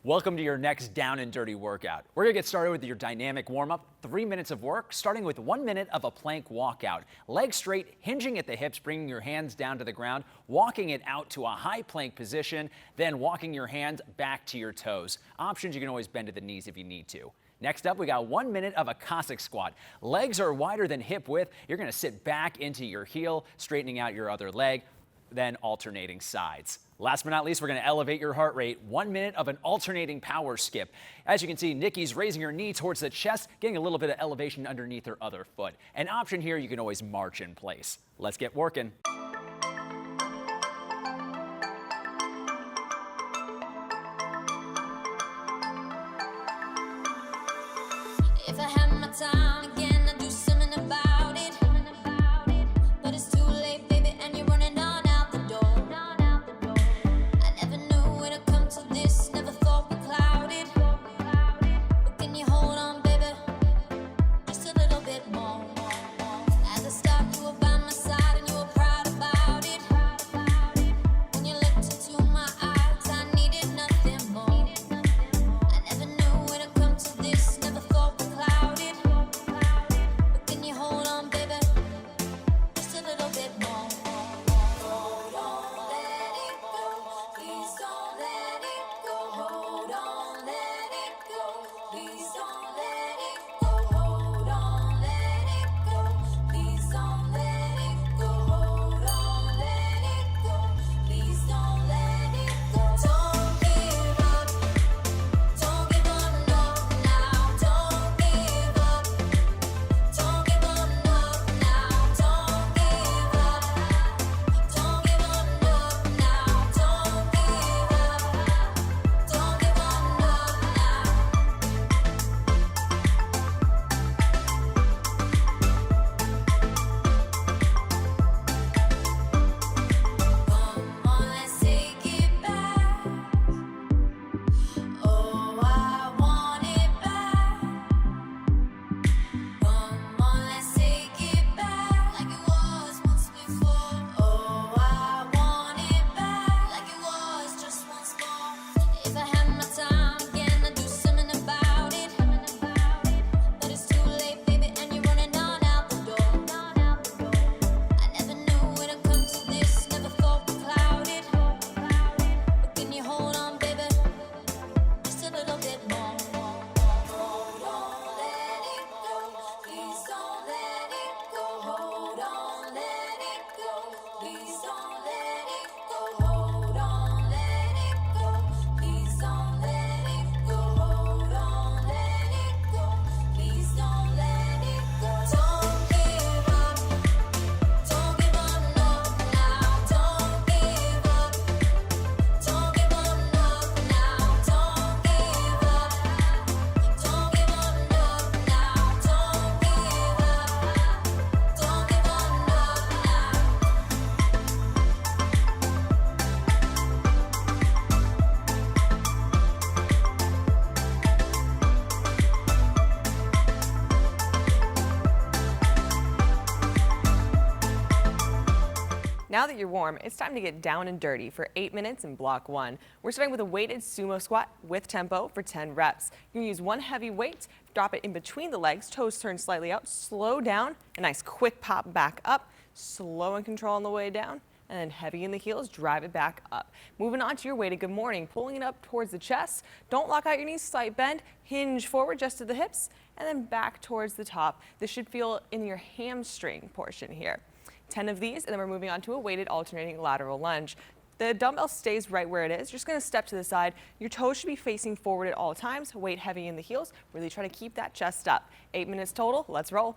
Welcome to your next down and dirty workout. We're going to get started with your dynamic warm-up, 3 minutes of work, starting with 1 minute of a plank walkout. Legs straight, hinging at the hips, bringing your hands down to the ground, walking it out to a high plank position, then walking your hands back to your toes. Options, you can always bend to the knees if you need to. Next up, we got 1 minute of a Cossack squat. Legs are wider than hip width. You're going to sit back into your heel, straightening out your other leg, then alternating sides. Last but not least, we're going to elevate your heart rate. 1 minute of an alternating power skip. As you can see, Nikki's raising her knee towards the chest, getting a little bit of elevation underneath her other foot. An option here, you can always march in place. Let's get working. If I had my time again, I'd do something about it. But it's too late, baby, and you're running on out the door. I never knew it would come to this, never thought we clouded. But can you hold on, baby, just a little bit more? As I start, you were by my side and you were proud about it. When you looked into my eyes, I needed nothing more. I never knew it would come to this, never thought we clouded. But can you hold on, baby, just a little bit more? Hold on, let it go. Please don't let it go. Hold on, let it go. Please don't let it go. Hold on, let it go. Please don't let it go. Hold on, let it go. Please don't let it go. Don't give up. Don't give up, no, now. Don't give up. Don't give up, no, now. Don't give up. Don't give up, no, now. Don't give up. Don't give up, no, now. Come on, let's take it back. Oh, I want it back. Come on, let's take it back like it was once before. Oh, I want it back like it was just once more. If I had my time again, I'd do something about it. But it's too late, baby, and you're running on out the door. I never knew it would come to this, never thought we clouded. But can you hold on, baby, just a little bit more? Hold on, let it go. Please don't let it go. Hold on, let it go. Please don't let it go. Hold on, let it go. Please don't let it go. Hold on, let it go. Please don't let it go. Don't give up. Don't give up, no, now. Don't give up. Don't give up, no, now. Don't give up. Don't give up, no, now. Don't give up. Don't give Now that you're warm, it's time to get down and dirty for 8 minutes in block 1. We're starting with a weighted sumo squat with tempo for 10 reps. You're gonna use one heavy weight, drop it in between the legs, toes turn slightly out, slow down, a nice quick pop back up, slow and control on the way down, and then heavy in the heels, drive it back up. Moving on to your weighted good morning, pulling it up towards the chest. Don't lock out your knees, slight bend, hinge forward just to the hips, and then back towards the top. This should feel in your hamstring portion here. 10 of these, and then we're moving on to a weighted alternating lateral lunge. The dumbbell stays right where it is. You're just going to step to the side. Your toes should be facing forward at all times. Weight heavy in the heels. Really try to keep that chest up. 8 minutes total. Let's roll.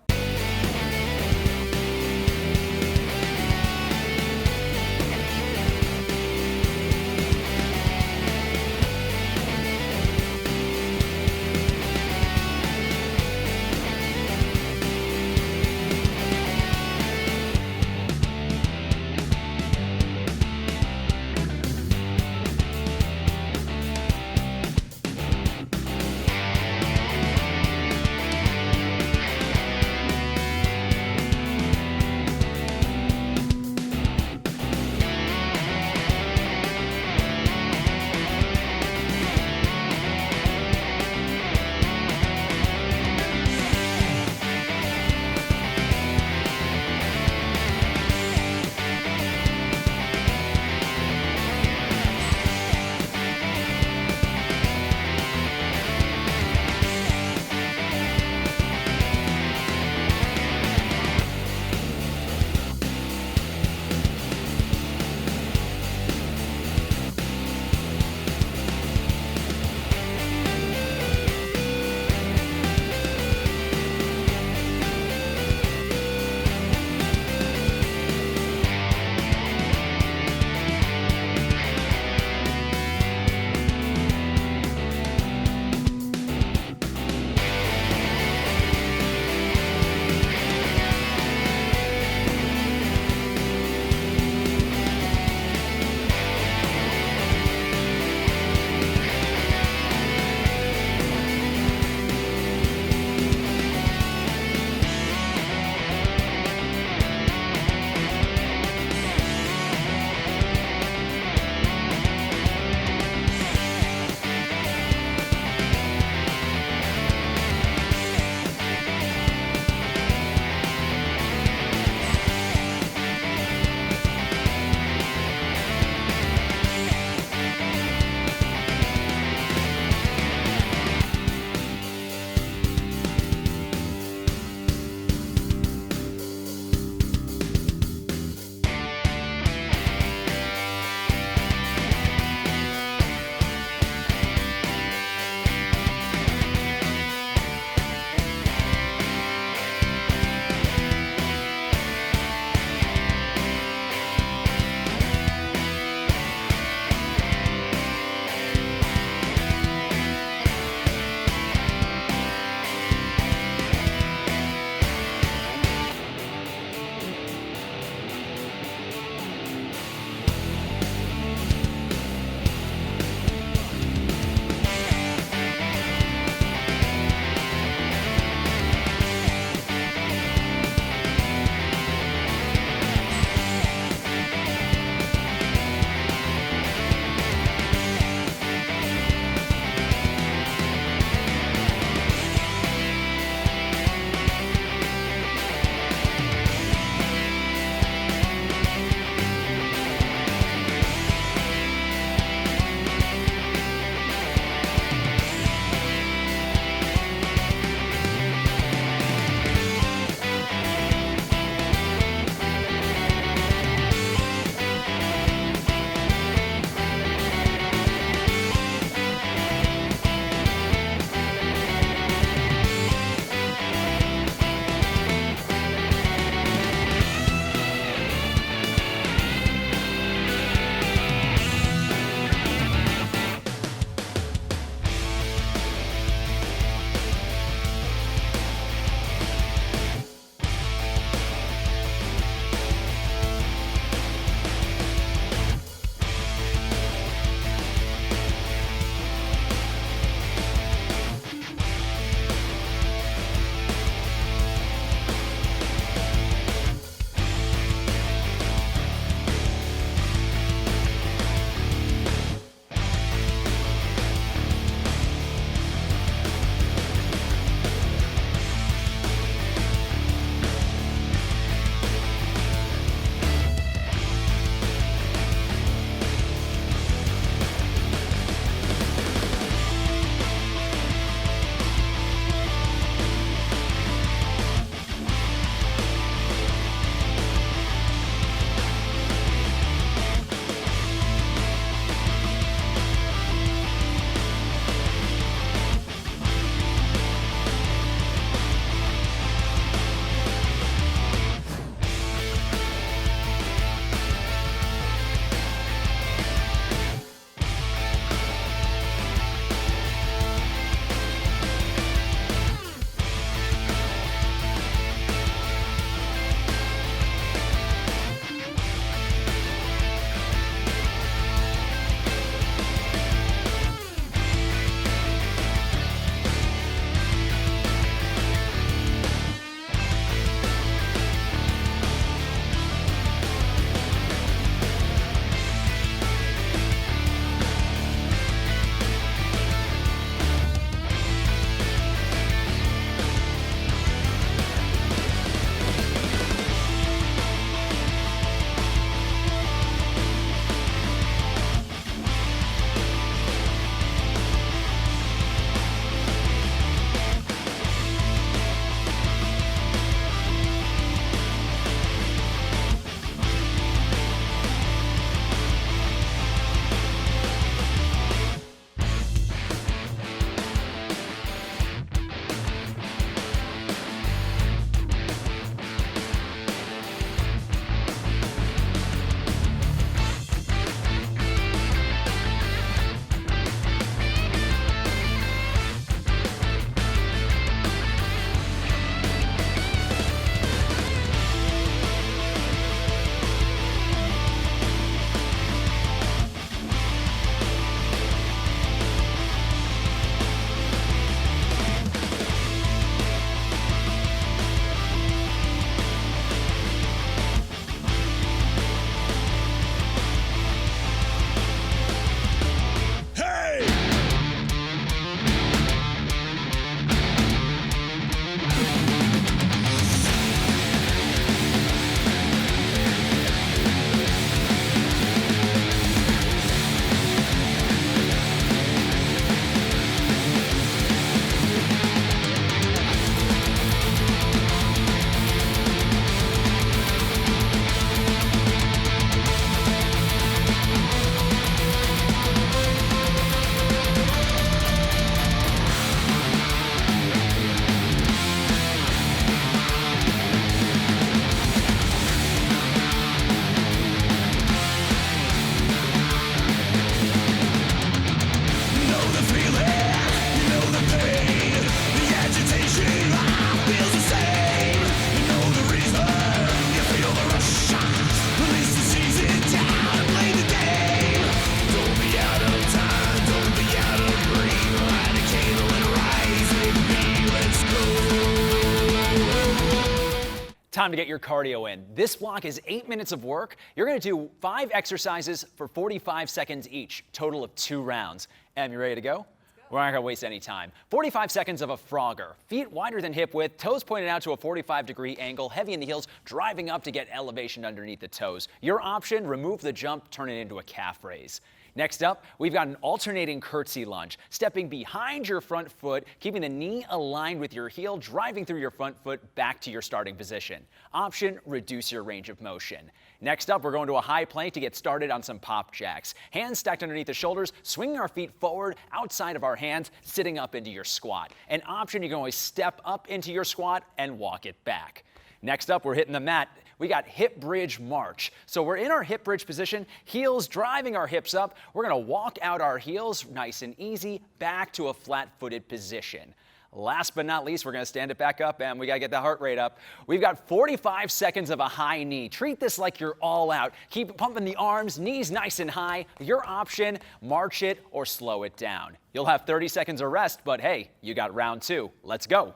Time to get your cardio in. This block is 8 minutes of work. You're going to do 5 exercises for 45 seconds each, total of 2 rounds. Em, you ready to go? We're not going to waste any time. 45 seconds of a frogger. Feet wider than hip width, toes pointed out to a 45-degree angle, heavy in the heels, driving up to get elevation underneath the toes. Your option, remove the jump, turn it into a calf raise. Next up, we've got an alternating curtsy lunge, stepping behind your front foot, keeping the knee aligned with your heel, driving through your front foot back to your starting position. Option, reduce your range of motion. Next up, we're going to a high plank to get started on some pop jacks. Hands stacked underneath the shoulders, swinging our feet forward outside of our hands, sitting up into your squat. An option, you can always step up into your squat and walk it back. Next up, we're hitting the mat. We got hip bridge march. So we're in our hip bridge position, heels driving our hips up. We're gonna walk out our heels nice and easy back to a flat-footed position. Last but not least, we're gonna stand it back up and we gotta get the heart rate up. We've got 45 seconds of a high knee. Treat this like you're all out. Keep pumping the arms, knees nice and high. Your option, march it or slow it down. You'll have 30 seconds of rest, but hey, you got round 2. Let's go.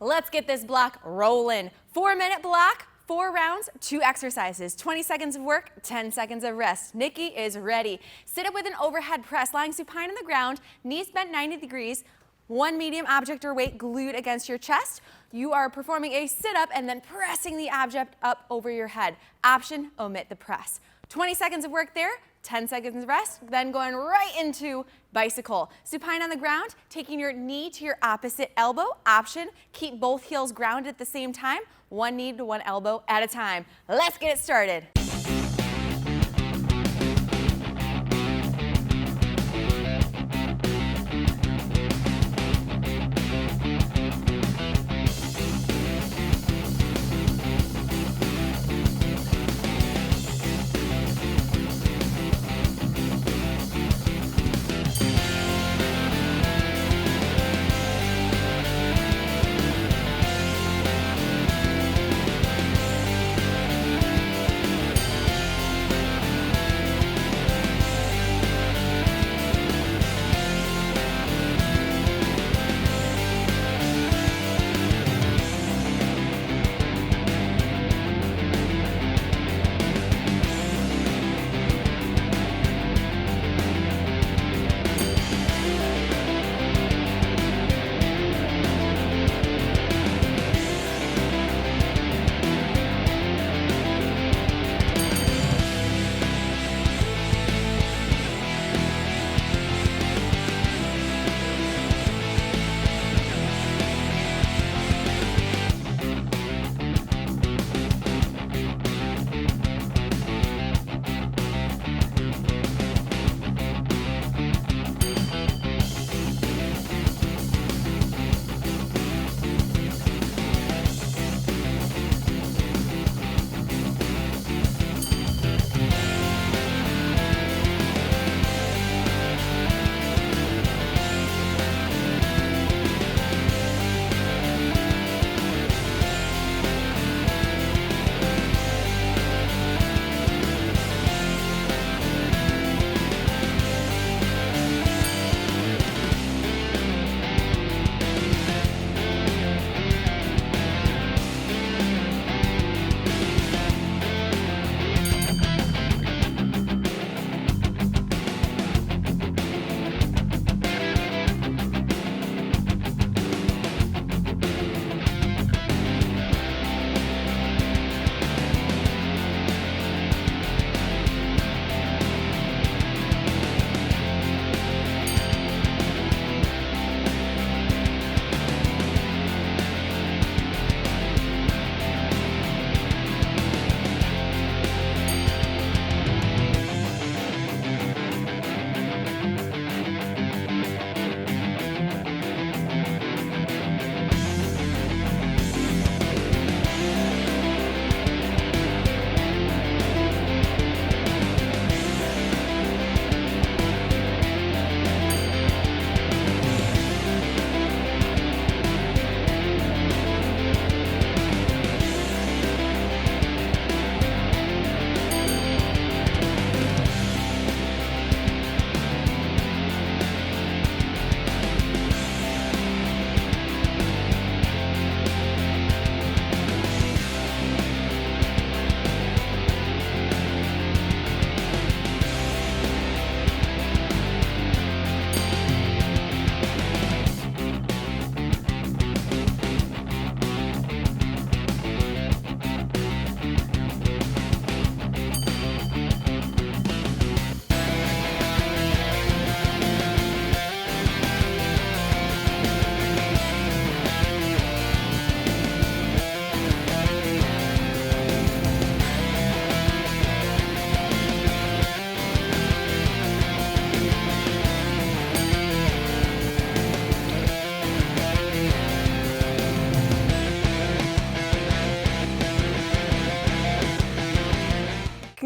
Let's get this block rolling. 4-minute block, 4 rounds, 2 exercises, 20 seconds of work, 10 seconds of rest. Nikki is ready. Sit up with an overhead press, lying supine on the ground, knees bent 90 degrees, 1 medium object or weight glued against your chest. You are performing a sit-up and then pressing the object up over your head. Option, omit the press. 20 seconds of work there, 10 seconds of rest, then going right into bicycle. Supine on the ground, taking your knee to your opposite elbow. Option, keep both heels grounded at the same time, 1 knee to 1 elbow at a time. Let's get it started.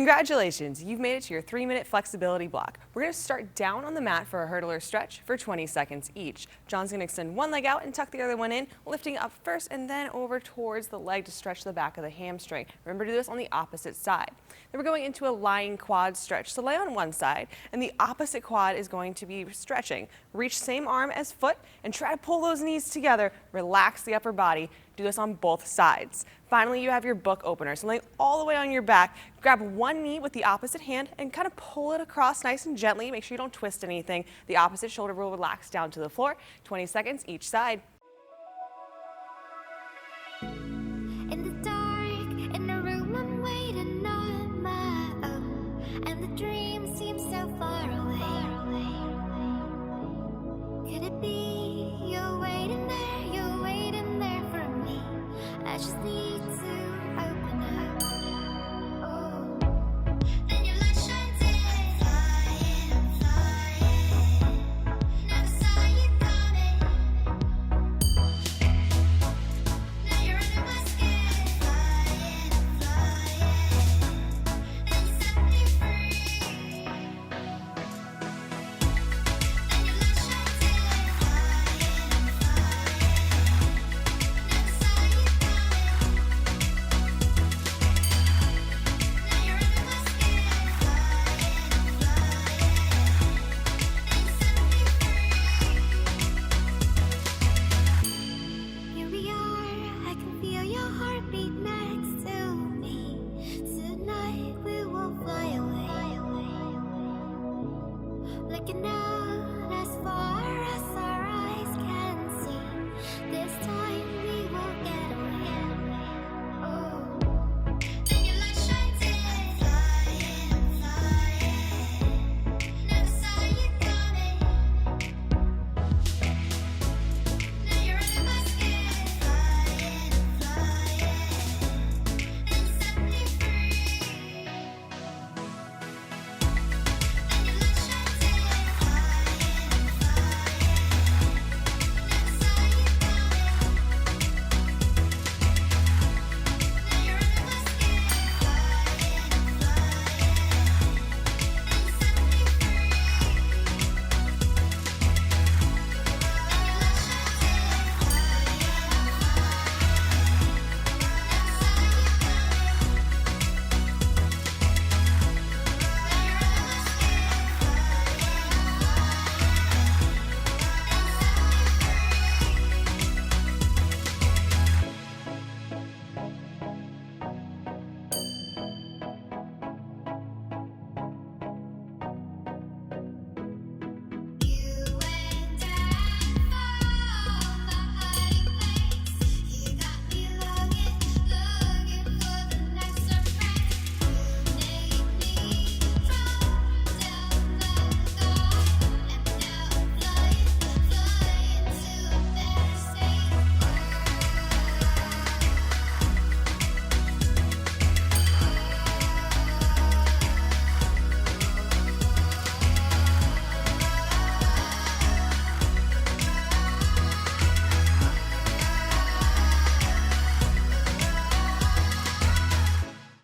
Congratulations, you've made it to your 3-minute flexibility block. We're going to start down on the mat for a hurdler stretch for 20 seconds each. John's going to extend one leg out and tuck the other one in, lifting up first and then over towards the leg to stretch the back of the hamstring. Remember to do this on the opposite side. Then we're going into a lying quad stretch. So lay on one side and the opposite quad is going to be stretching. Reach same arm as foot and try to pull those knees together. Relax the upper body. Do this on both sides. Finally, you have your book opener. So laying all the way on your back, grab one knee with the opposite hand and kind of pull it across nice and gently. Make sure you don't twist anything. The opposite shoulder will relax down to the floor. 20 seconds each side. In the dark, in a room I'm waiting on my own, and the dream seems so far away. Could it be you're waiting there for me? I just need